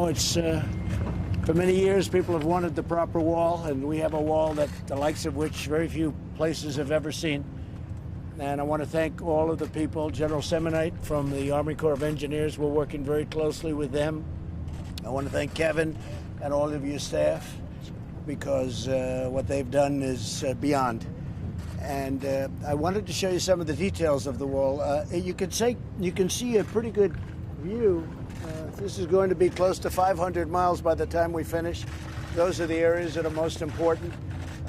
it's for many years people have wanted the proper wall, and we have a wall that the likes of which very few places have ever seen. And I want to thank all of the people, General Semonite from the Army Corps of Engineers. We're working very closely with them. I want to thank Kevin and all of your staff, because what they've done is beyond. And I wanted to show you some of the details of the wall. You can see a pretty good view. This is going to be close to 500 miles by the time we finish. Those are the areas that are most important.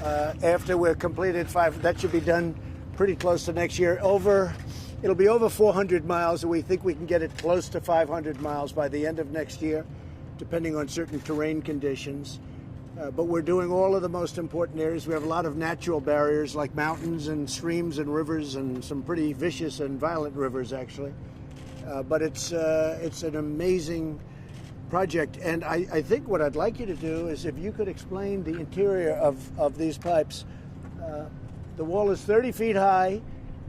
After we're completed that should be done pretty close to next year. It'll be over 400 miles, and we think we can get it close to 500 miles by the end of next year, depending on certain terrain conditions. But we're doing all of the most important areas. We have a lot of natural barriers like mountains and streams and rivers, and some pretty vicious and violent rivers, actually. But it's an amazing project. And I think what I'd like you to do is if you could explain the interior of these pipes. The wall is 30 feet high.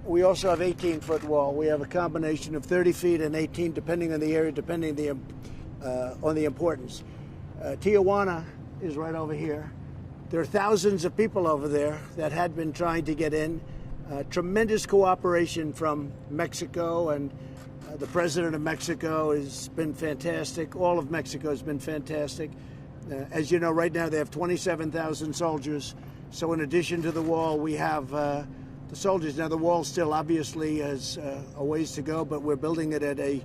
We also have 18-foot wall. We have a combination of 30 feet and 18, depending on the area, depending on the importance. Tijuana is right over here. There are thousands of people over there that had been trying to get in. Tremendous cooperation from Mexico, and the president of Mexico has been fantastic. All of Mexico has been fantastic. As you know, right now they have 27,000 soldiers. So in addition to the wall, we have the soldiers. Now the wall still obviously has a ways to go, but we're building it at a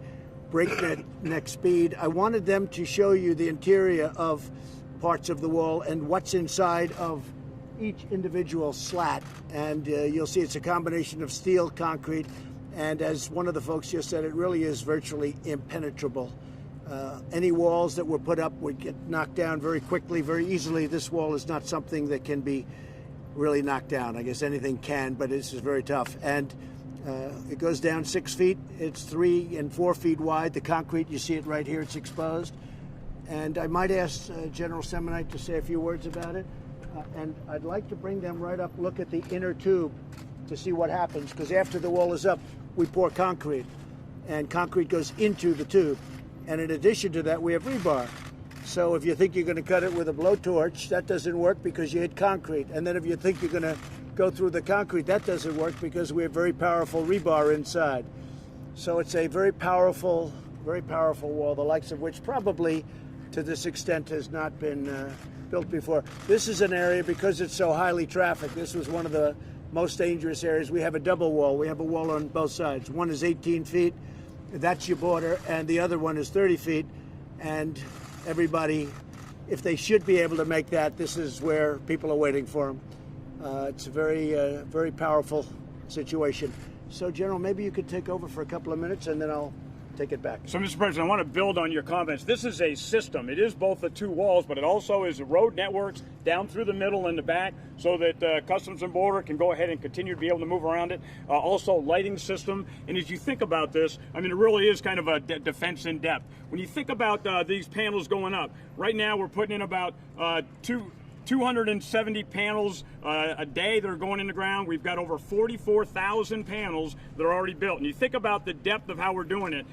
breakneck speed. I wanted them to show you the interior of parts of the wall and what's inside of each individual slat. And you'll see it's a combination of steel, concrete, and as one of the folks just said, it really is virtually impenetrable. Any walls that were put up would get knocked down very quickly, very easily. This wall is not something that can be really knocked down. I guess anything can, but this is very tough. And it goes down 6 feet. It's 3 and 4 feet wide. The concrete, you see it right here, it's exposed. And I might ask General Semonite to say a few words about it. And I'd like to bring them right up, look at the inner tube to see what happens, because after the wall is up, we pour concrete, and concrete goes into the tube. And in addition to that, we have rebar. So if you think you're going to cut it with a blowtorch, that doesn't work because you hit concrete. And then if you think you're going to go through the concrete, that doesn't work because we have very powerful rebar inside. So it's a very powerful wall, the likes of which probably to this extent has not been built before. This is an area, because it's so highly trafficked, this was one of the most dangerous areas. We have a double wall. We have a wall on both sides. One is 18 feet. That's your border, and the other one is 30 feet. And everybody, if they should be able to make that, this is where people are waiting for them. It's a very powerful situation. So, General, maybe you could take over for a couple of minutes, and then I'll take it back. So, Mr. President, I want to build on your comments. This is a system. It is both the two walls, but it also is road networks down through the middle and the back, so that Customs and Border can go ahead and continue to be able to move around it. Also, lighting system. And as you think about this, I mean, it really is kind of a defense in depth. When you think about these panels going up, right now we're putting in about 270 panels a day that are going in the ground. We've got over 44,000 panels that are already built. And you think about the depth of how we're doing it,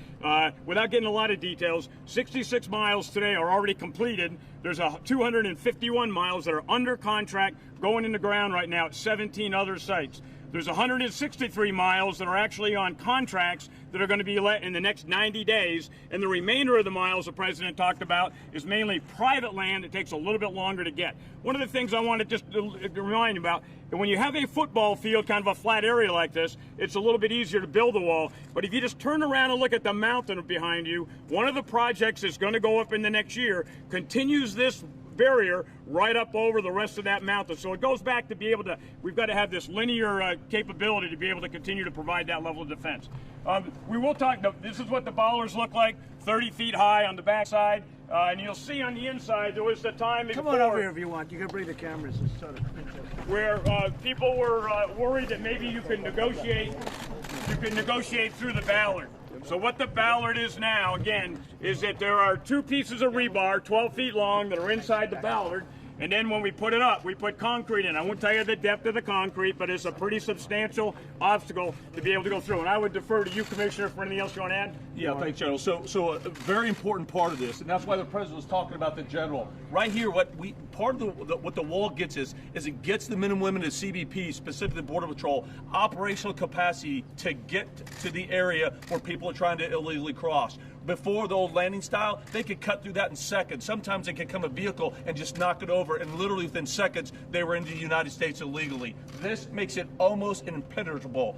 without getting a lot of details, 66 miles today are already completed. There's 251 miles that are under contract going in the ground right now at 17 other sites. There's 163 miles that are actually on contracts that are going to be let in the next 90 days. And the remainder of the miles the President talked about is mainly private land that takes a little bit longer to get. One of the things I want to just remind you about, that when you have a football field, kind of a flat area like this, it's a little bit easier to build a wall. But if you just turn around and look at the mountain behind you, one of the projects that's going to go up in the next year continues this barrier right up over the rest of that mountain. So it goes back to be able to, we've got to have this linear capability to be able to continue to provide that level of defense. We will talk, this is what the bollards look like, 30 feet high on the backside. And you'll see on the inside, there was the time Come on over here if you want. You can bring the cameras. It's sort of where people were worried that maybe you could negotiate through the ballard. So what the ballard is now, again, is that there are two pieces of rebar, 12 feet long, that are inside the ballard, And then when we put it up, we put concrete in. I won't tell you the depth of the concrete, but it's a pretty substantial obstacle to be able to go through. And I would defer to you, Commissioner, for anything else you want to add. Yeah, thanks, General. So a very important part of this, and that's why the President was talking about the General. Right here, what the wall gets is it gets the men and women of CBP, specifically the Border Patrol, operational capacity to get to the area where people are trying to illegally cross. Before the old landing style, they could cut through that in seconds. Sometimes they could come a vehicle and just knock it over, and literally within seconds, they were into the United States illegally. This makes it almost impenetrable.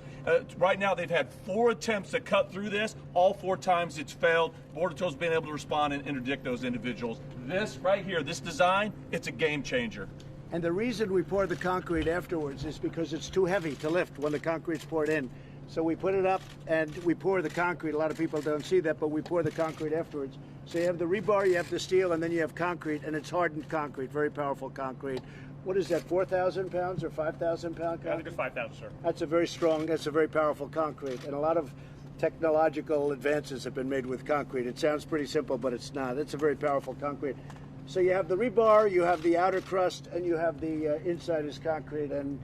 Right now, they've had 4 attempts to cut through this. All 4 times it's failed. Border Patrol's been able to respond and interdict those individuals. This right here, this design, it's a game changer. And the reason we pour the concrete afterwards is because it's too heavy to lift when the concrete's poured in. So we put it up and we pour the concrete. A lot of people don't see that, but we pour the concrete afterwards. So you have the rebar, you have the steel, and then you have concrete, and it's hardened concrete, very powerful concrete. What is that, 4,000 pounds or 5,000 pound concrete? I think it's 5,000, sir. That's a very strong, that's a very powerful concrete. And a lot of technological advances have been made with concrete. It sounds pretty simple, but it's not. It's a very powerful concrete. So you have the rebar, you have the outer crust, and you have the inside is concrete, and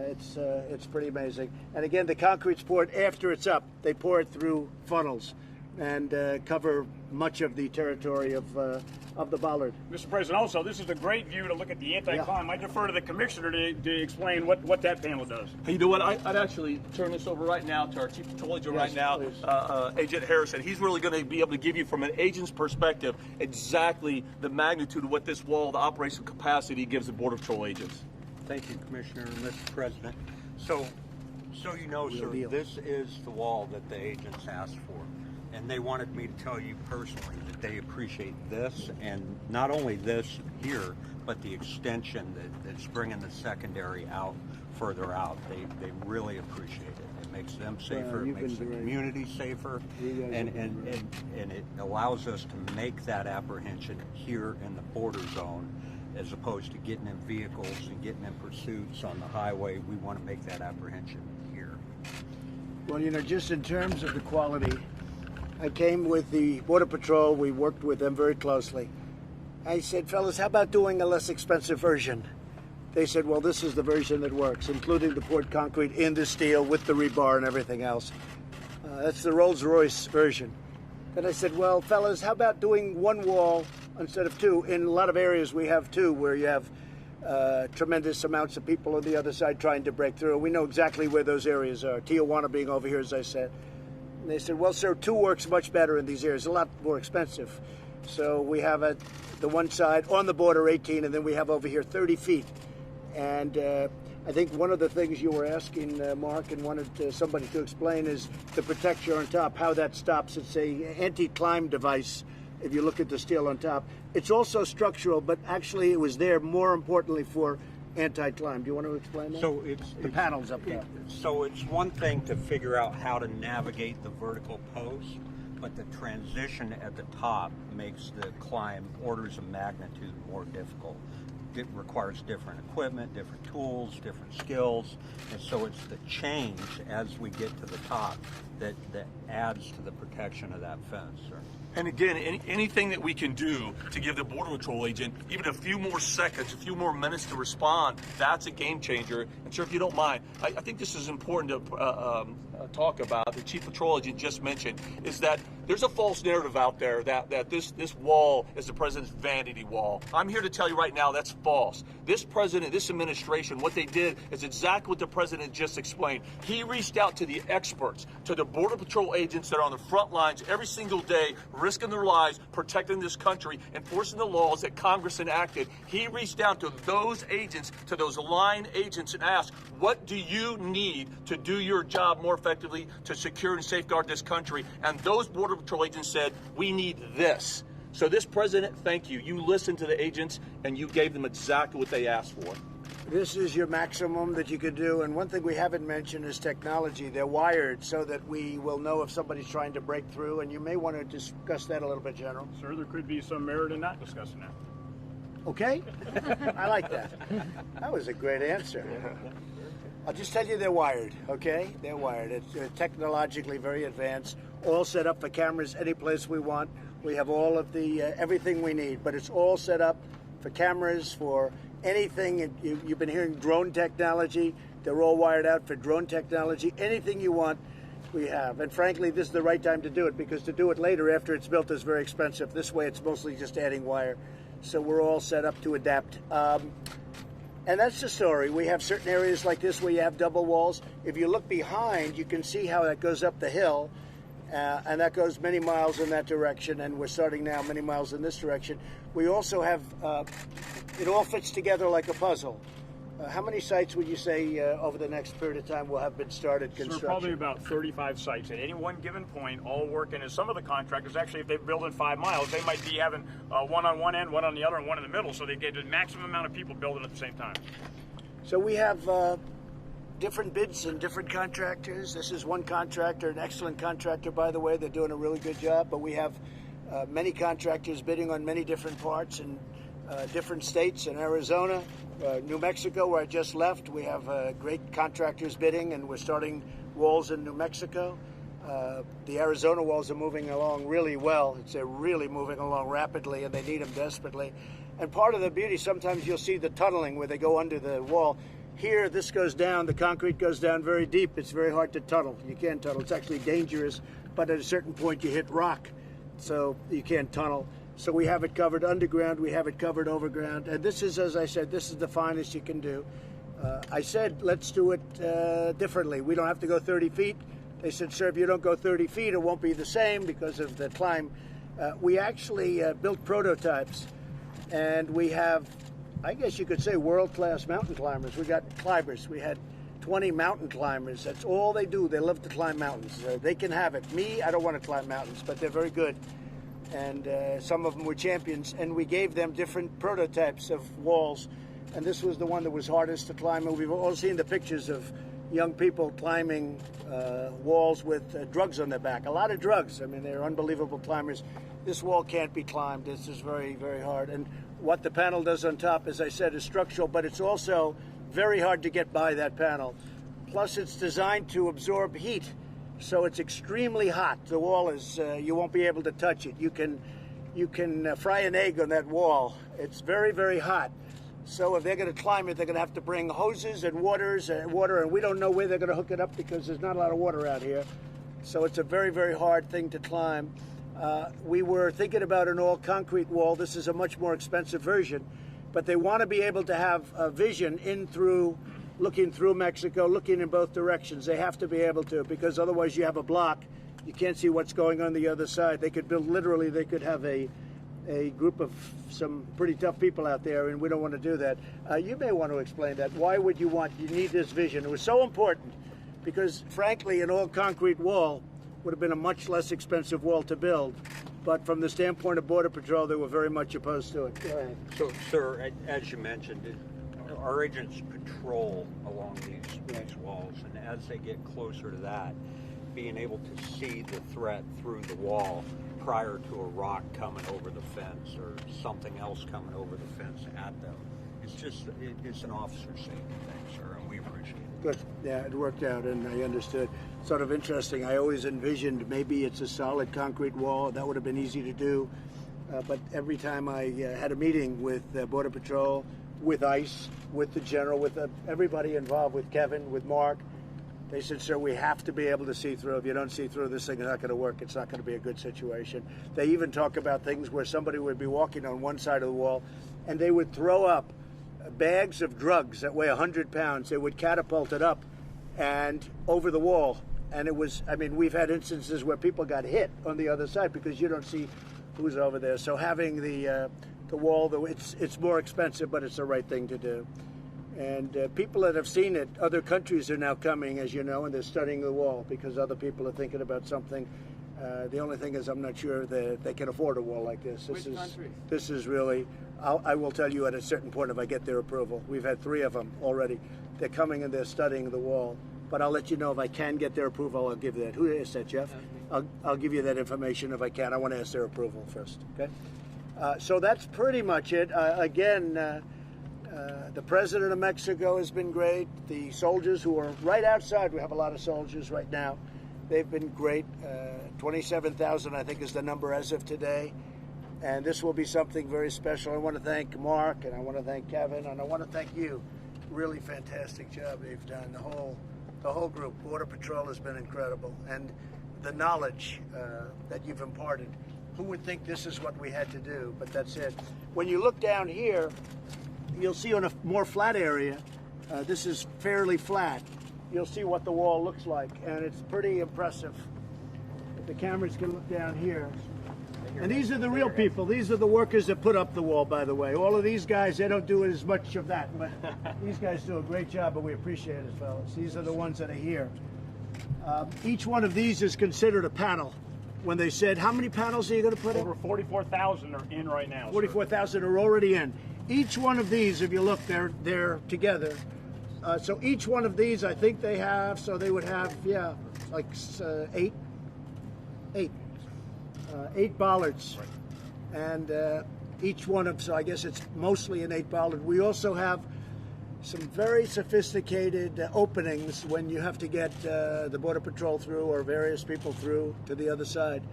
it's pretty amazing. And again, the concrete's poured after it's up. They pour it through funnels and cover much of the territory of the bollard. Mr. President, also, this is a great view to look at the anti-climb. I defer to the Commissioner to explain what that panel does. Hey, you know what? I'd actually turn this over right now to our Chief Patrol Agent right now, Agent Harrison. He's really going to be able to give you, from an agent's perspective, exactly the magnitude of what this wall, the operational capacity, gives the Border Patrol agents. Thank you, Commissioner and Mr. President. So you know, sir, this is the wall that the agents asked for. And they wanted me to tell you personally that they appreciate this, and not only this here, but the extension that's bringing the secondary out, further out. They really appreciate it. It makes them safer, it makes the community safer, and it allows us to make that apprehension here in the border zone, as opposed to getting in vehicles and getting in pursuits on the highway. We want to make that apprehension here. Well, you know, just in terms of the quality, I came with the Border Patrol. We worked with them very closely. I said, fellas, how about doing a less expensive version? They said, well, this is the version that works, including the poured concrete in the steel with the rebar and everything else. That's the Rolls-Royce version. Then I said, well, fellas, how about doing one wall instead of 2? In a lot of areas we have 2 where you have tremendous amounts of people on the other side trying to break through. We know exactly where those areas are, Tijuana being over here, as I said. And they said, well, sir, 2 works much better in these areas, a lot more expensive. So we have at the one side on the border 18, and then we have over here 30 feet. And I think one of the things you were asking, Mark, and wanted somebody to explain is the protection on top, how that stops. It's a anti-climb device. If you look at the steel on top, it's also structural, but actually it was there more importantly for anti-climb. Do you want to explain that? So it's the panels up there. So it's one thing to figure out how to navigate the vertical post, but the transition at the top makes the climb orders of magnitude more difficult. It requires different equipment, different tools, different skills, and so it's the change as we get to the top that adds to the protection of that fence, sir. And again, anything that we can do to give the Border Patrol agent even a few more seconds, a few more minutes to respond, that's a game changer. And sir, if you don't mind, I think this is important to talk about. The Chief Patrol Agent just mentioned is that there's a false narrative out there that this wall is the president's vanity wall. I'm here to tell you right now that's false. This president, this administration, what they did is exactly what the president just explained. He reached out to the experts, to the Border Patrol agents that are on the front lines every single day, risking their lives, protecting this country, enforcing the laws that Congress enacted. He reached out to those agents, to those line agents, and asked, what do you need to do your job more effectively to secure and safeguard this country? And those Border Patrol agents said, we need this. So this president, thank you. You listened to the agents and you gave them exactly what they asked for. This is your maximum that you could do. And one thing we haven't mentioned is technology. They're wired so that we will know if somebody's trying to break through. And you may want to discuss that a little bit, General. Sir, there could be some merit in not discussing that. Okay? I like that. That was a great answer. I'll just tell you they're wired, okay? They're wired. It's technologically very advanced, all set up for cameras any place we want. We have all of the everything we need, but it's all set up for cameras, for anything. You've been hearing drone technology. They're all wired out for drone technology. Anything you want, we have. And frankly, this is the right time to do it, because to do it later after it's built is very expensive. This way, it's mostly just adding wire. So we're all set up to adapt. And that's the story. We have certain areas like this where you have double walls. If you look behind, you can see how that goes up the hill. And that goes many miles in that direction. And we're starting now many miles in this direction. We also have, it all fits together like a puzzle. How many sites would you say over the next period of time will have been started construction? So probably about 35 sites at any one given point, all working. And some of the contractors, actually, if they build in 5 miles, they might be having one on one end, one on the other, and one in the middle. So they get the maximum amount of people building at the same time. So we have different bids and different contractors. This is one contractor, an excellent contractor, by the way. They're doing a really good job. But we have many contractors bidding on many different parts in different states. In Arizona, New Mexico, where I just left, we have great contractors bidding, and we're starting walls in New Mexico. The Arizona walls are moving along really well. They're really moving along rapidly, and they need them desperately. And part of the beauty, sometimes you'll see the tunneling where they go under the wall. Here, this goes down, the concrete goes down very deep. It's very hard to tunnel. You can't tunnel. It's actually dangerous, but at a certain point you hit rock, so you can't tunnel. So we have it covered underground, we have it covered overground, and this is, as I said, this is the finest you can do. I said, let's do it differently. We don't have to go 30 feet. They said, sir, if you don't go 30 feet, it won't be the same because of the climb. We actually built prototypes, and we have, I guess you could say, world-class mountain climbers. We got climbers. We had 20 mountain climbers. That's all they do. They love to climb mountains. They can have it. Me, I don't want to climb mountains, but they're very good. And some of them were champions, and we gave them different prototypes of walls, and this was the one that was hardest to climb. And we've all seen the pictures of young people climbing walls with drugs on their back. A lot of drugs. I mean, they're unbelievable climbers. This wall can't be climbed. This is very, very hard. And what the panel does on top, as I said, is structural, but it's also very hard to get by that panel. Plus, it's designed to absorb heat. So it's extremely hot. The wall is, you won't be able to touch it. You can fry an egg on that wall. It's very, very hot. So if they're going to climb it, they're going to have to bring hoses and water, and we don't know where they're going to hook it up because there's not a lot of water out here. So it's a very, very hard thing to climb. We were thinking about an all-concrete wall. This is a much more expensive version, but they want to be able to have a vision in through, looking through Mexico, looking in both directions. They have to be able to, because otherwise you have a block. You can't see what's going on the other side. They could build, literally, they could have a group of some pretty tough people out there, and we don't want to do that. You may want to explain that. Why would you need this vision? It was so important because, frankly, an all-concrete wall would have been a much less expensive wall to build. But from the standpoint of Border Patrol, they were very much opposed to it. Go ahead. So, sir, as you mentioned, our agents patrol along these walls, and as they get closer to that, being able to see the threat through the wall prior to a rock coming over the fence or something else coming over the fence at them, it's an officer safety thing, sir, and we appreciate it. Good. Yeah, it worked out, and I understood. Sort of interesting. I always envisioned maybe it's a solid concrete wall. That would have been easy to do. But every time I had a meeting with Border Patrol, with ICE, with the general, with everybody involved, with Kevin, with Mark, they said, sir, we have to be able to see through. If you don't see through, this thing is not going to work. It's not going to be a good situation. They even talk about things where somebody would be walking on one side of the wall, and they would throw up bags of drugs that weigh 100 pounds. They would catapult it up and over the wall. And it was, I mean, we've had instances where people got hit on the other side because you don't see who's over there. So having the wall, though, it's more expensive, but it's the right thing to do. And people that have seen it, other countries are now coming, as you know, and they're studying the wall because other people are thinking about something. The only thing is I'm not sure that they can afford a wall like this. This is really, I will tell you at a certain point if I get their approval. We've had 3 of them already. They're coming and they're studying the wall. But I'll let you know if I can get their approval, I'll give that. Who is that, Jeff? I'll give you that information if I can. I want to ask their approval first, okay? So that's pretty much it. Again, the president of Mexico has been great. The soldiers who are right outside, we have a lot of soldiers right now. They've been great. 27,000, I think, is the number as of today. And this will be something very special. I want to thank Mark, and I want to thank Kevin, and I want to thank you. Really fantastic job they've done. The whole group. Border Patrol has been incredible, and the knowledge that you've imparted. Who would think this is what we had to do? But that's it. When you look down here, you'll see on a more flat area. This is fairly flat. You'll see what the wall looks like, and it's pretty impressive. If the cameras can look down here. And these are the real people. These are the workers that put up the wall, by the way. All of these guys, they don't do as much of that, but these guys do a great job, but we appreciate it, fellas. These are the ones that are here. Each one of these is considered a panel. When they said, how many panels are you going to put in? Over 44,000 are in right now. 44,000 are already in. Each one of these, if you look, they're together. So each one of these, I think they have, so they would have, yeah, like eight bollards. Right. And each one of, so I guess it's mostly an 8-bollard. We also have some very sophisticated openings when you have to get the Border Patrol through or various people through to the other side.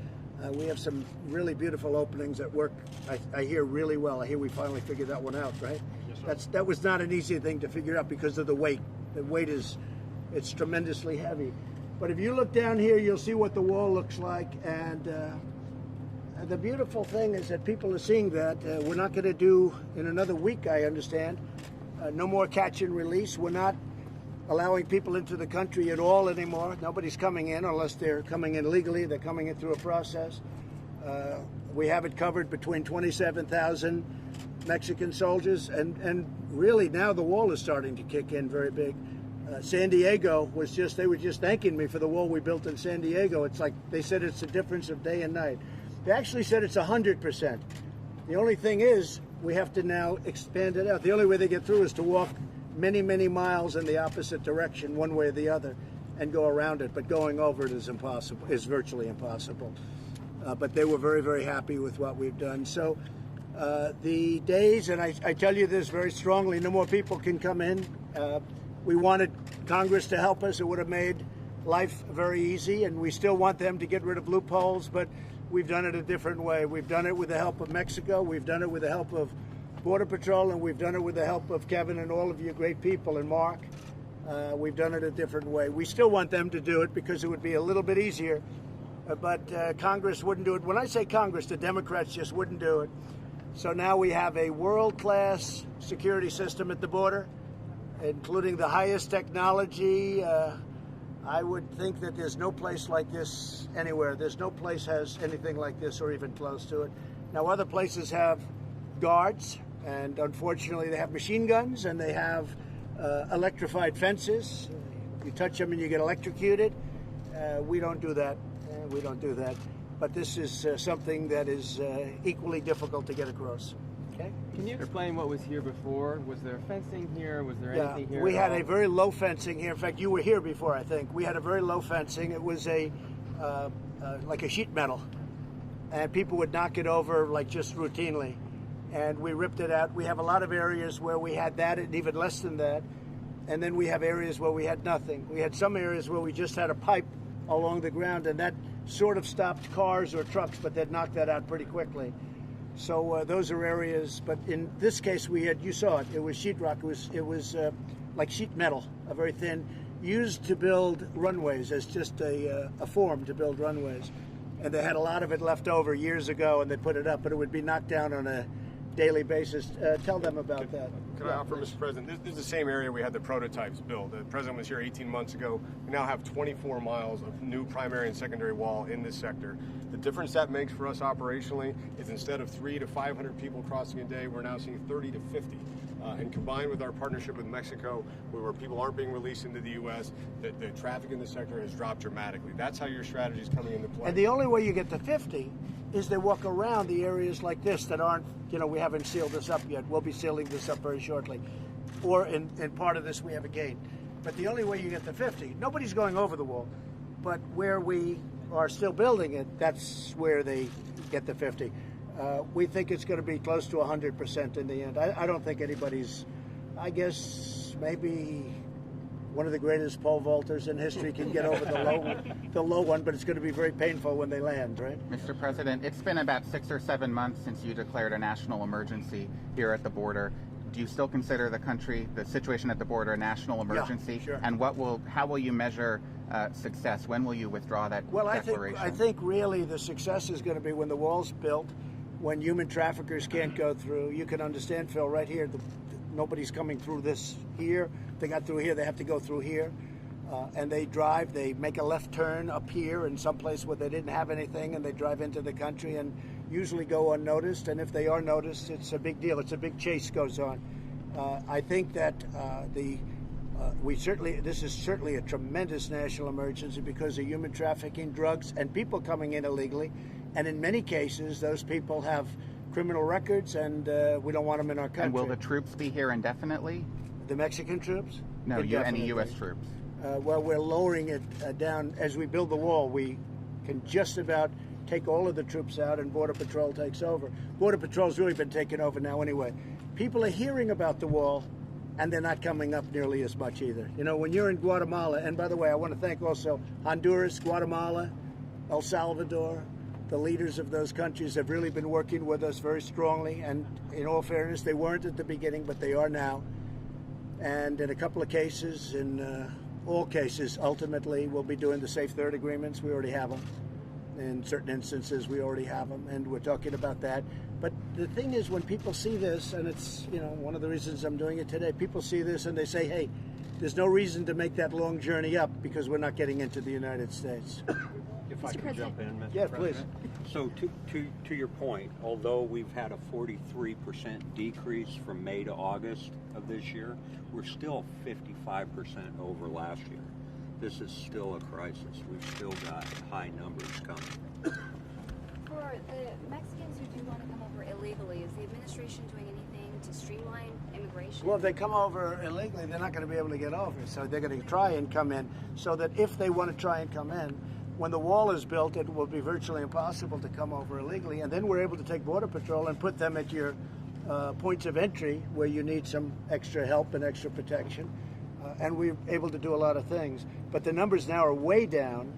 We have some really beautiful openings that work, I hear, really well. I hear we finally figured that one out, right? Yes, sir. That was not an easy thing to figure out because of the weight. The weight it's tremendously heavy. But if you look down here, you'll see what the wall looks like. And the beautiful thing is that people are seeing that. We're not going to do, in another week, I understand, no more catch and release. We're not allowing people into the country at all anymore. Nobody's coming in unless they're coming in legally. They're coming in through a process. We have it covered between 27,000 Mexican soldiers, and really now the wall is starting to kick in very big. San Diego they were just thanking me for the wall we built in San Diego. It's like they said it's a difference of day and night. They actually said it's 100%. The only thing is we have to now expand it out. The only way they get through is to walk many, many miles in the opposite direction, one way or the other, and go around it. But going over it is impossible, is virtually impossible. But they were very, very happy with what we've done. So the days, and I tell you this very strongly, no more people can come in. We wanted Congress to help us. It would have made life very easy, and we still want them to get rid of loopholes, but we've done it a different way. We've done it with the help of Mexico. We've done it with the help of Border Patrol, and we've done it with the help of Kevin and all of you great people, and Mark. We've done it a different way. We still want them to do it because it would be a little bit easier, but Congress wouldn't do it. When I say Congress, the Democrats just wouldn't do it. So now we have a world-class security system at the border, including the highest technology. I would think that there's no place like this anywhere. There's no place has anything like this or even close to it. Now, other places have guards, and unfortunately they have machine guns, and they have electrified fences. You touch them and you get electrocuted. We don't do that. We don't do that. But this is something that is equally difficult to get across. Okay. Can you explain what was here before? Was there fencing here? Was there anything here? We had a very low fencing here. In fact, you were here before, I think. We had a very low fencing. It was like a sheet metal, and people would knock it over like just routinely, and we ripped it out. We have a lot of areas where we had that and even less than that, and then we have areas where we had nothing. We had some areas where we just had a pipe along the ground, and that sort of stopped cars or trucks, but they'd knock that out pretty quickly. So those are areas, but in this case we had, you saw it, it was sheetrock, it was like sheet metal, a very thin, used to build runways as just a form to build runways. And they had a lot of it left over years ago, and they put it up, but it would be knocked down on a daily basis. Tell them about that. Can I offer, Mr. President? This is the same area we had the prototypes built. The President was here 18 months ago. We now have 24 miles of new primary and secondary wall in this sector. The difference that makes for us operationally is instead of 300 to 500 people crossing a day, we're now seeing 30 to 50. And combined with our partnership with Mexico, where people aren't being released into the U.S., the traffic in the sector has dropped dramatically. That's how your strategy is coming into play. And the only way you get to 50 is they walk around the areas like this that aren't, we haven't sealed this up yet. We'll be sealing this up very shortly. Or in part of this we have a gate. But the only way you get to 50, nobody's going over the wall. But where we are still building it, that's where they get to 50. We think it's going to be close to 100% in the end. I don't think anybody's, I guess maybe one of the greatest pole vaulters in history can get over the low one, but it's going to be very painful when they land, right? Mr. President, it's been about 6 or 7 months since you declared a national emergency here at the border. Do you still consider the situation at the border, a national emergency? Yeah, sure. And how will you measure success? When will you withdraw that declaration? I think really the success is going to be when the wall's built, when human traffickers can't go through. You can understand, Phil, right here, nobody's coming through this here. They got through here, they have to go through here. And they drive, they make a left turn up here in some place where they didn't have anything, and they drive into the country and usually go unnoticed. And if they are noticed, it's a big deal. It's a big chase goes on. I think that this is certainly a tremendous national emergency because of human trafficking, drugs, and people coming in illegally. And in many cases, those people have criminal records, and we don't want them in our country. And will the troops be here indefinitely? The Mexican troops? No, any U.S. troops. Well, we're lowering it down. As we build the wall, we can just about take all of the troops out and Border Patrol takes over. Border Patrol's really been taken over now anyway. People are hearing about the wall, and they're not coming up nearly as much either. You know, when you're in Guatemala, and by the way, I want to thank also Honduras, Guatemala, El Salvador. The leaders of those countries have really been working with us very strongly, and in all fairness, they weren't at the beginning, but they are now. And in a couple of cases, in all cases, ultimately, we'll be doing the Safe Third agreements. We already have them. In certain instances, we already have them, and we're talking about that. But the thing is, when people see this, and it's, you know, one of the reasons I'm doing it today, people see this and they say, hey, there's no reason to make that long journey up because we're not getting into the United States. If I could jump in, Mr. Yeah, President. Please. So to your point, although we've had a 43% decrease from May to August of this year, we're still 55% over last year. This is still a crisis. We've still got high numbers coming. For the Mexicans who do want to come over illegally, is the administration doing anything to streamline immigration? Well, if they come over illegally, they're not going to be able to get over. So they're going to try and come in, so that if they want to try and come in, when the wall is built, it will be virtually impossible to come over illegally. And then we're able to take Border Patrol and put them at your points of entry where you need some extra help and extra protection. And we're able to do a lot of things. But the numbers now are way down.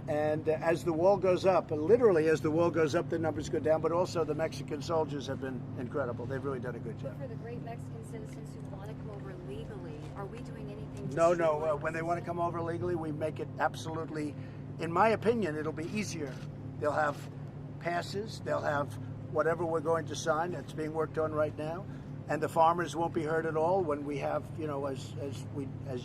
And as the wall goes up, literally as the wall goes up, the numbers go down. But also the Mexican soldiers have been incredible. They've really done a good job. For the great Mexican citizens who want to come over legally, are we doing anything to No. When they want to come over legally, we make it absolutely, in my opinion, it'll be easier. They'll have passes. They'll have whatever we're going to sign. That's being worked on right now. And the farmers won't be hurt at all when we have, you know, as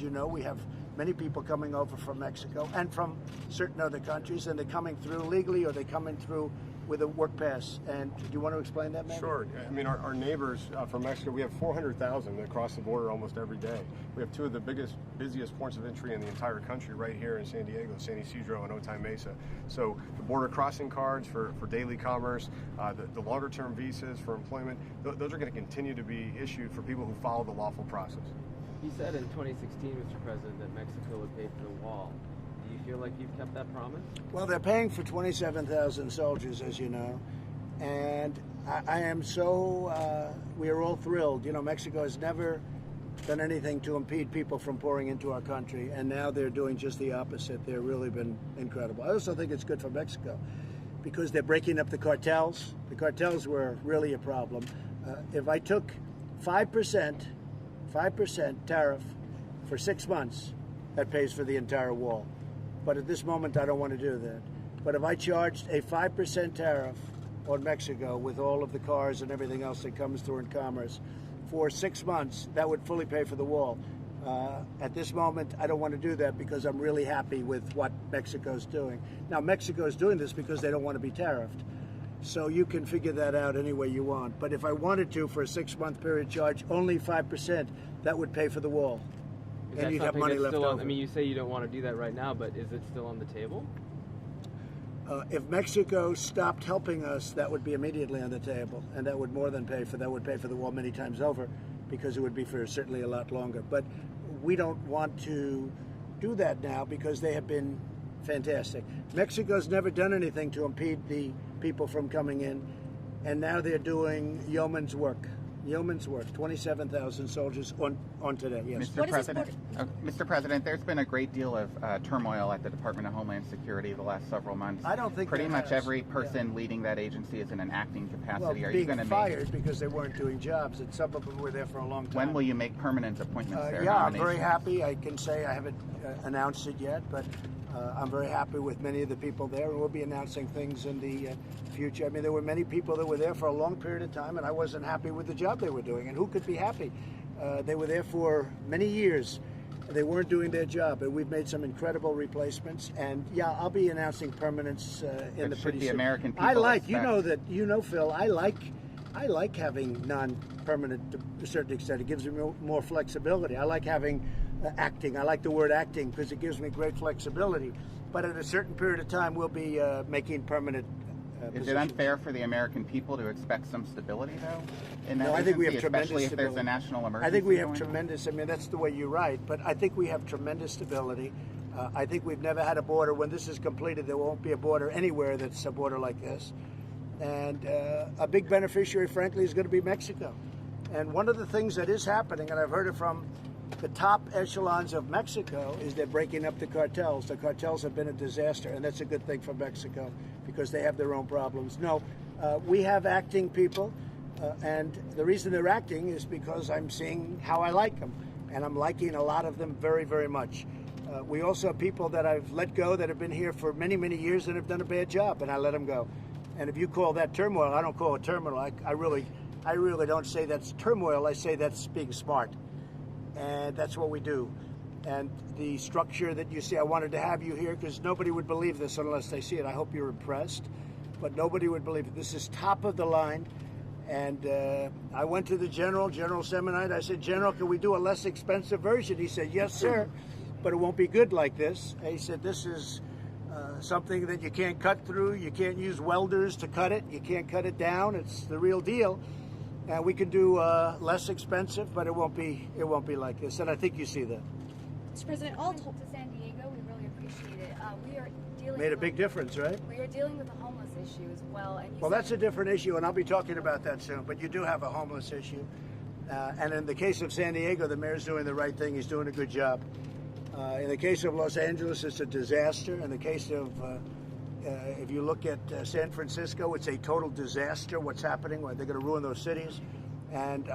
you know, we have many people coming over from Mexico and from certain other countries, and they're coming through legally or they're coming through with a work pass. And do you want to explain that, man? Sure. I mean, our neighbors from Mexico, we have 400,000 that cross the border almost every day. We have two of the busiest points of entry in the entire country right here in San Diego, San Isidro and Otay Mesa. So the border crossing cards for daily commerce, the longer term visas for employment, those are going to continue to be issued for people who follow the lawful process. You said in 2016, Mr. President, that Mexico would pay for the wall. Do you feel like you've kept that promise? Well, they're paying for 27,000 soldiers, as you know, and I am so, we are all thrilled. You know, Mexico has never done anything to impede people from pouring into our country, and now they're doing just the opposite. They've really been incredible. I also think it's good for Mexico because they're breaking up the cartels. The cartels were really a problem. If I took 5% tariff for 6 months, that pays for the entire wall. But at this moment, I don't want to do that. But if I charged a 5% tariff on Mexico with all of the cars and everything else that comes through in commerce for 6 months, that would fully pay for the wall. At this moment, I don't want to do that because I'm really happy with what Mexico's doing. Now, Mexico's doing this because they don't want to be tariffed. So you can figure that out any way you want. But if I wanted to, for a 6-month period, charge only 5%, that would pay for the wall. Is and you'd have money left over. I mean, you say you don't want to do that right now, but is it still on the table? If Mexico stopped helping us, that would be immediately on the table, and that would more than pay for the wall many times over, because it would be for certainly a lot longer. But we don't want to do that now because they have been fantastic. Mexico's never done anything to impede the people from coming in, and now they're doing yeoman's work. Yeoman's work, 27,000 soldiers on today, yes. Mr. President, there's been a great deal of turmoil at the Department of Homeland Security the last several months. I don't think pretty there much has. every person leading that agency is in an acting capacity. Well, Are you going being to fired because they weren't doing jobs, and some of them were there for a long time. When will you make permanent appointments there? Yeah, I'm very happy. I can say I haven't announced it yet, but I'm very happy with many of the people there, and we'll be announcing things in the future. I mean, there were many people that were there for a long period of time, and I wasn't happy with the job they were doing. And who could be happy? They were there for many years. They weren't doing their job, and we've made some incredible replacements. And yeah, I'll be announcing permanence in the pretty soon. American people I like, expect? Phil. I like having non-permanent to a certain extent. It gives me more flexibility. I like having acting. I like the word acting because it gives me great flexibility. But at a certain period of time, we'll be making permanent Is it unfair for the American people to expect some stability, though? In that No, I think we have agency, tremendous especially if stability. there's a national emergency. I think we have going on? tremendous. I mean, that's the way you write. But I think we have tremendous stability. I think we've never had a border. When this is completed, there won't be a border anywhere that's a border like this. And a big beneficiary, frankly, is going to be Mexico. And one of the things that is happening, and I've heard it from the top echelons of Mexico, is they're breaking up the cartels. The cartels have been a disaster, and that's a good thing for Mexico because they have their own problems. No, we have acting people, and the reason they're acting is because I'm seeing how I like them, and I'm liking a lot of them very, very much. We also have people that I've let go that have been here for many, many years and have done a bad job, and I let them go. And if you call that turmoil, I don't call it turmoil. I really don't say that's turmoil. I say that's being smart. And that's what we do. And the structure that you see, I wanted to have you here because nobody would believe this unless they see it. I hope you're impressed, but nobody would believe it. This is top of the line. And I went to the General Semonite. I said, General, can we do a less expensive version? He said, yes, sir, but it won't be good like this. And he said, this is something that you can't cut through. You can't use welders to cut it. You can't cut it down. It's the real deal. And we can do less expensive, but it won't be like this. And I think you see that. Mr. President, all to San Diego, we really appreciate it. We are dealing Made a big difference, right? We are dealing with a homeless issue as well. And Well, that's a different issue, and I'll be talking about that soon. But you do have a homeless issue. And in the case of San Diego, the mayor's doing the right thing. He's doing a good job. In the case of Los Angeles, it's a disaster. In the case of if you look at San Francisco, it's a total disaster what's happening. They're going to ruin those cities. And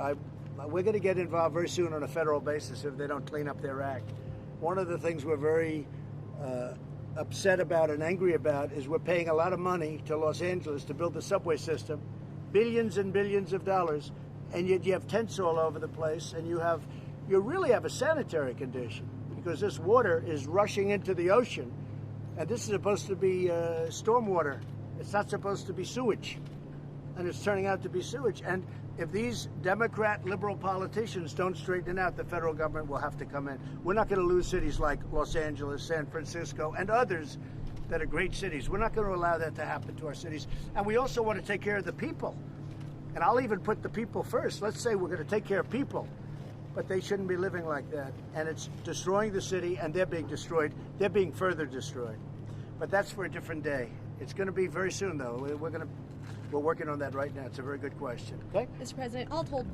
we're going to get involved very soon on a federal basis if they don't clean up their act. One of the things we're very upset about and angry about is we're paying a lot of money to Los Angeles to build the subway system, billions and billions of dollars, and yet you have tents all over the place, and you really have a sanitary condition because this water is rushing into the ocean. And this is supposed to be stormwater. It's not supposed to be sewage. And it's turning out to be sewage. And if these Democrat liberal politicians don't straighten it out, the federal government will have to come in. We're not going to lose cities like Los Angeles, San Francisco, and others that are great cities. We're not going to allow that to happen to our cities. And we also want to take care of the people. And I'll even put the people first. Let's say we're going to take care of people. But they shouldn't be living like that. And it's destroying the city, and they're being destroyed. They're being further destroyed. But that's for a different day. It's going to be very soon, though. We're working on that right now. It's a very good question. Okay? Mr. President, all told,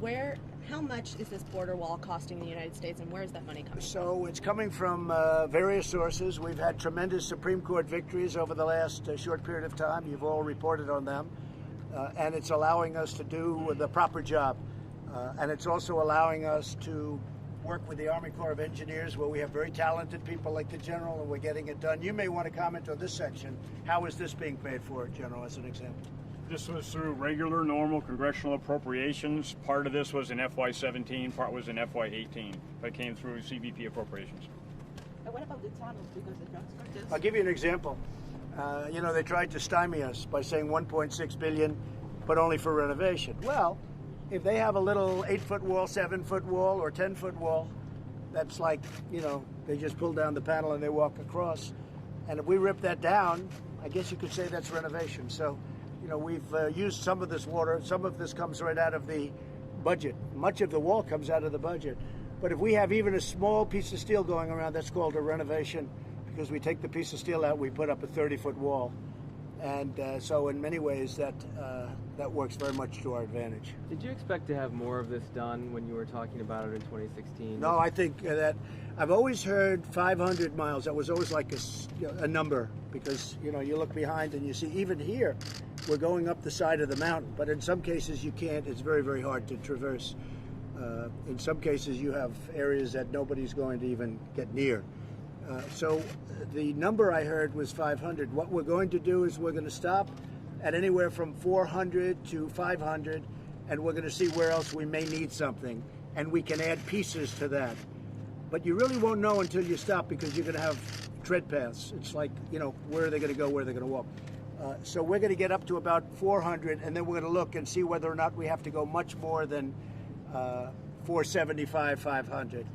how much is this border wall costing the United States, and where is that money coming from? So it's coming from various sources. We've had tremendous Supreme Court victories over the last short period of time. You've all reported on them. And it's allowing us to do the proper job. And it's also allowing us to work with the Army Corps of Engineers, where we have very talented people like the General, and we're getting it done. You may want to comment on this section. How is this being paid for, General, as an example? This was through regular, normal congressional appropriations. Part of this was in FY17, part was in FY18. That came through CBP appropriations. And what about the tunnels? Because the trucks are just... I'll give you an example. They tried to stymie us by saying $1.6 billion, but only for renovation. Well, if they have a little 8-foot wall, 7-foot wall, or 10-foot wall, that's like, they just pull down the panel and they walk across. And if we rip that down, I guess you could say that's renovation. So, we've used some of this water. Some of this comes right out of the budget. Much of the wall comes out of the budget. But if we have even a small piece of steel going around, that's called a renovation, because we take the piece of steel out, we put up a 30-foot wall. And so in many ways that works very much to our advantage. Did you expect to have more of this done when you were talking about it in 2016? No, I think that I've always heard 500 miles. That was always like a number, because you look behind and you see even here we're going up the side of the mountain, but in some cases you can't. It's very, very hard to traverse. In some cases you have areas that nobody's going to even get near. So the number I heard was 500. What we're going to do is we're going to stop at anywhere from 400 to 500, and we're going to see where else we may need something, and we can add pieces to that. But you really won't know until you stop, because you're going to have tread paths. It's like, where are they going to go, where are they going to walk? So we're going to get up to about 400, and then we're going to look and see whether or not we have to go much more than 475, 500.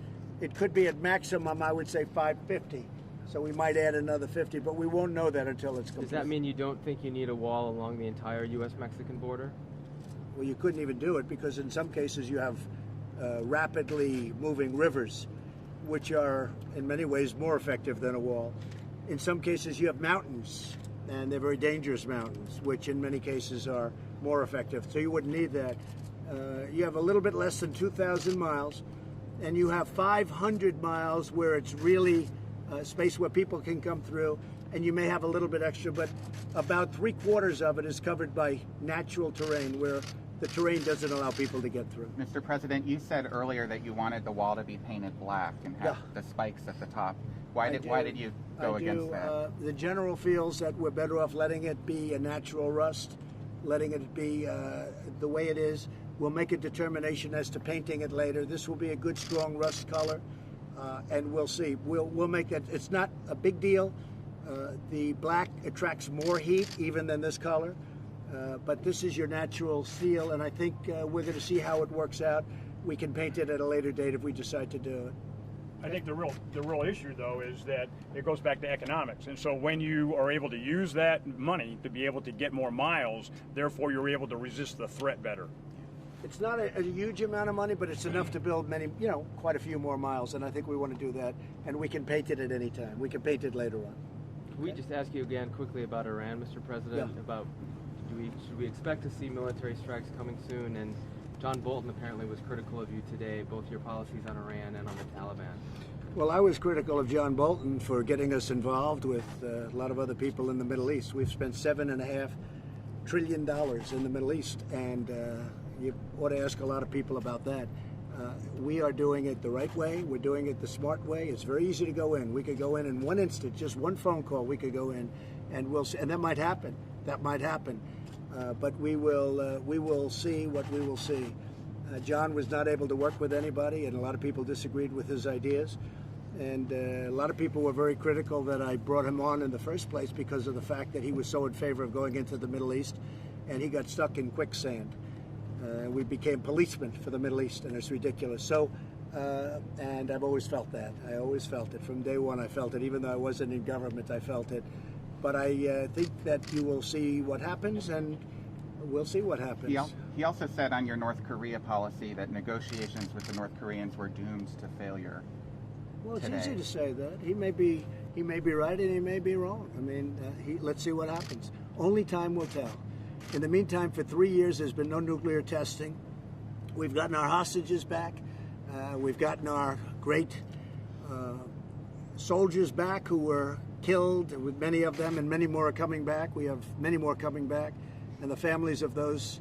It could be at maximum, I would say 550. So we might add another 50, but we won't know that until it's complete. Does that mean you don't think you need a wall along the entire U.S.-Mexican border? Well, you couldn't even do it, because in some cases you have rapidly moving rivers, which are in many ways more effective than a wall. In some cases you have mountains, and they're very dangerous mountains, which in many cases are more effective. So you wouldn't need that. You have a little bit less than 2,000 miles, and you have 500 miles where it's really space where people can come through, and you may have a little bit extra, but about 3/4 of it is covered by natural terrain, where the terrain doesn't allow people to get through. Mr. President, you said earlier that you wanted the wall to be painted black and have the spikes at the top. Why did you go against that? The general feels that we're better off letting it be a natural rust, letting it be the way it is. We'll make a determination as to painting it later. This will be a good, strong rust color, and we'll see. We'll make it. It's not a big deal. The black attracts more heat even than this color, but this is your natural steel, and I think we're going to see how it works out. We can paint it at a later date if we decide to do it. I think the real issue, though, is that it goes back to economics. And so when you are able to use that money to be able to get more miles, therefore you're able to resist the threat better. It's not a huge amount of money, but it's enough to build quite a few more miles, and I think we want to do that. And we can paint it at any time. We can paint it later on. Can we just ask you again quickly about Iran, Mr. President? Yeah. About should we expect to see military strikes coming soon? And John Bolton apparently was critical of you today, both your policies on Iran and on the Taliban. Well, I was critical of John Bolton for getting us involved with a lot of other people in the Middle East. We've spent $7.5 trillion in the Middle East, and you ought to ask a lot of people about that. We are doing it the right way. We're doing it the smart way. It's very easy to go in. We could go in one instant, just one phone call. We could go in, and we'll see. And that might happen. That might happen. But we will see what we will see. John was not able to work with anybody, and a lot of people disagreed with his ideas. And a lot of people were very critical that I brought him on in the first place because of the fact that he was so in favor of going into the Middle East, and he got stuck in quicksand. We became policemen for the Middle East, and it's ridiculous. So, and I've always felt that. I always felt it. From day one I felt it. Even though I wasn't in government, I felt it. But I think that you will see what happens, and we'll see what happens. He also said on your North Korea policy that negotiations with the North Koreans were doomed to failure. Well, it's today. easy to say that. He may be right and he may be wrong. I mean, let's see what happens. Only time will tell. In the meantime, for 3 years, there's been no nuclear testing. We've gotten our hostages back. We've gotten our great soldiers back who were killed, with many of them, and many more are coming back. We have many more coming back. And the families of those,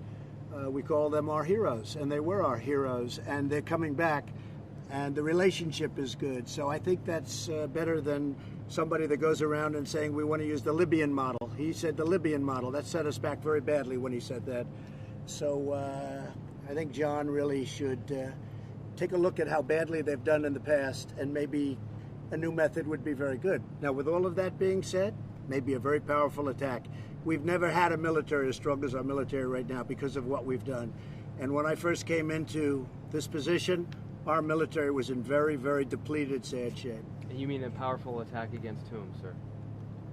we call them our heroes. And they were our heroes, and they're coming back. And the relationship is good. So I think that's better than somebody that goes around and saying we want to use the Libyan model. He said the Libyan model. That set us back very badly when he said that. So I think John really should take a look at how badly they've done in the past, and maybe a new method would be very good. Now, with all of that being said, maybe a very powerful attack. We've never had a military as strong as our military right now because of what we've done. And when I first came into this position, our military was in very, very depleted, sad shape. And you mean a powerful attack against whom, sir?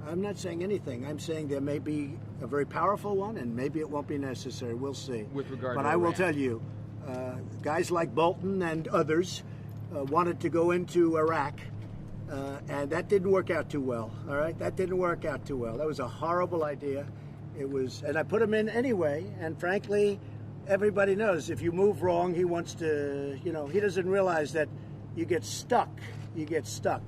I'm not saying anything. I'm saying there may be a very powerful one, and maybe it won't be necessary. We'll see. With regard but to I will Iran. tell you, guys like Bolton and others wanted to go into Iraq, and that didn't work out too well. All right, that didn't work out too well. That was a horrible idea, It was, and I put him in anyway. And frankly, everybody knows if you move wrong, he wants to, he doesn't realize that you get stuck. You get stuck.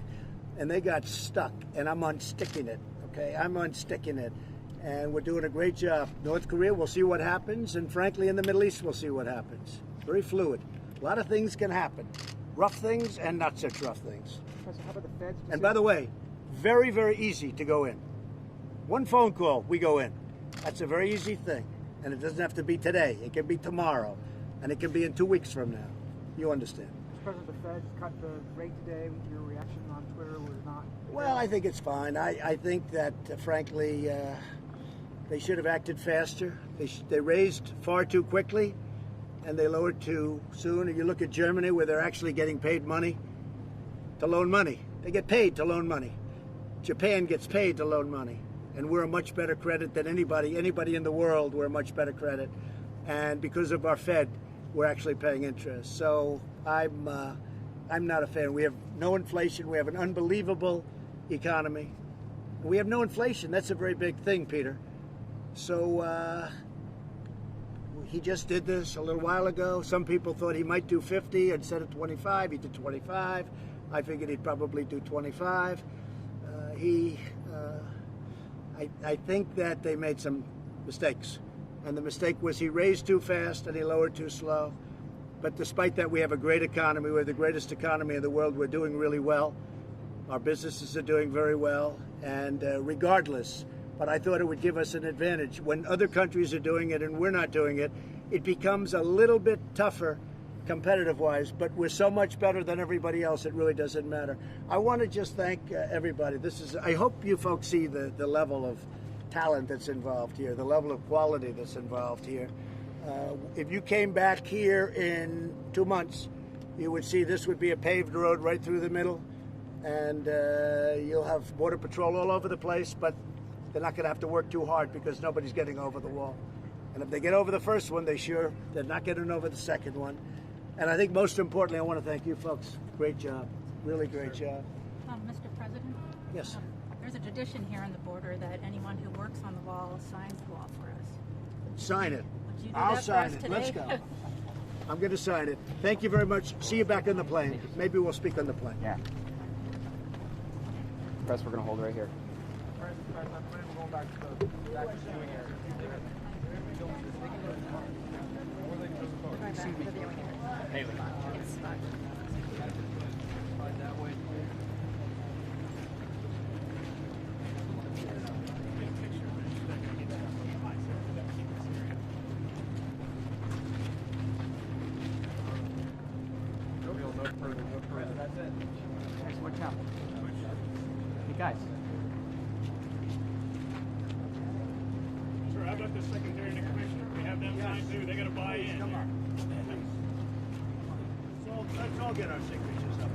And they got stuck, and I'm unsticking it, okay? I'm unsticking it. And we're doing a great job. North Korea, we'll see what happens. And frankly, in the Middle East, we'll see what happens. Very fluid. A lot of things can happen. Rough things and not such rough things. How about the Feds? And by the way, very, very easy to go in. One phone call, we go in. That's a very easy thing. And it doesn't have to be today. It can be tomorrow. And it can be in 2 weeks from now. You understand. Mr. President, the Feds cut the rate today. Your reaction on Twitter was not... Well, I think it's fine. I think that, frankly, they should have acted faster. They raised far too quickly, and they lowered too soon. And you look at Germany, where they're actually getting paid money to loan money. They get paid to loan money. Japan gets paid to loan money. And we're a much better credit than anybody in the world. We're a much better credit. And because of our Fed, we're actually paying interest. So I'm not a fan. We have no inflation. We have an unbelievable economy. We have no inflation. That's a very big thing, Peter. So he just did this a little while ago. Some people thought he might do 50 instead of 25. He did 25. I figured he'd probably do 25. I think that they made some mistakes. And the mistake was he raised too fast and he lowered too slow. But despite that, we have a great economy. We're the greatest economy in the world. We're doing really well. Our businesses are doing very well. And regardless, but I thought it would give us an advantage. When other countries are doing it and we're not doing it, it becomes a little bit tougher competitive-wise, but we're so much better than everybody else, it really doesn't matter. I want to just thank everybody. I hope you folks see the level of talent that's involved here, the level of quality that's involved here. If you came back here in 2 months, you would see this would be a paved road right through the middle, and you'll have Border Patrol all over the place, but they're not going to have to work too hard because nobody's getting over the wall. And if they get over the first one, they're not getting over the second one. And I think most importantly, I want to thank you folks. Great job. Really great job. Mr. President? Yes. There's a tradition here on the border that anyone who works on the wall signs the wall for us. Sign it. Would you do I'll that sign for us it. Let's today? go. I'm going to sign it. Thank you very much. See you back on the plane. Maybe we'll speak on the plane. Yeah. Press, we're going to hold right here. We're going back to the viewing area. It's fine. That's it. Guys, watch out. Hey, guys. Sir, how about the secretary and the commissioner? We have them signed too. They got to buy in. Come on. Let's all get our signatures up.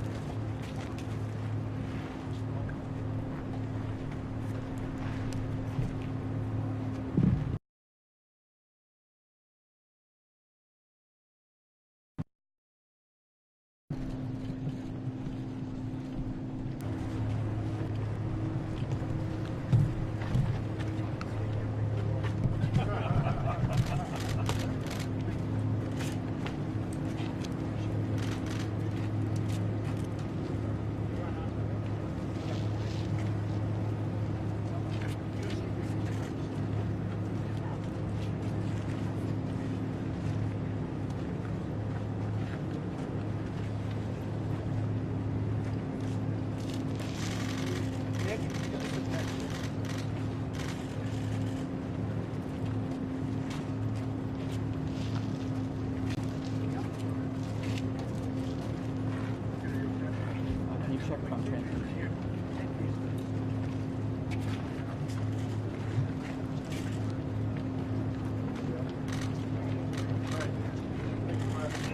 Can you check phone transfers here?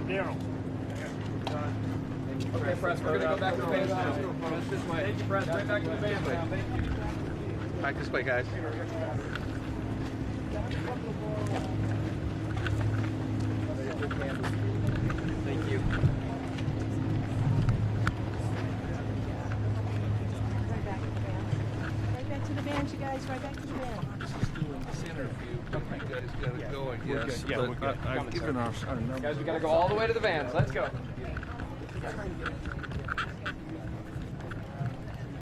Daryl. Okay, Press, we're going to go back to the band now. Press this way. Thank you, Press. Right back to the band now. Thank you. Back this way, guys. Thank you. Right back to the van. Right back to the van. vans, you guys. Right back to the van. Just doing this interview. You guys gotta go, I guess. Yeah, we're good. I've given our numbers. Guys, we gotta go all the way to the vans. Let's go.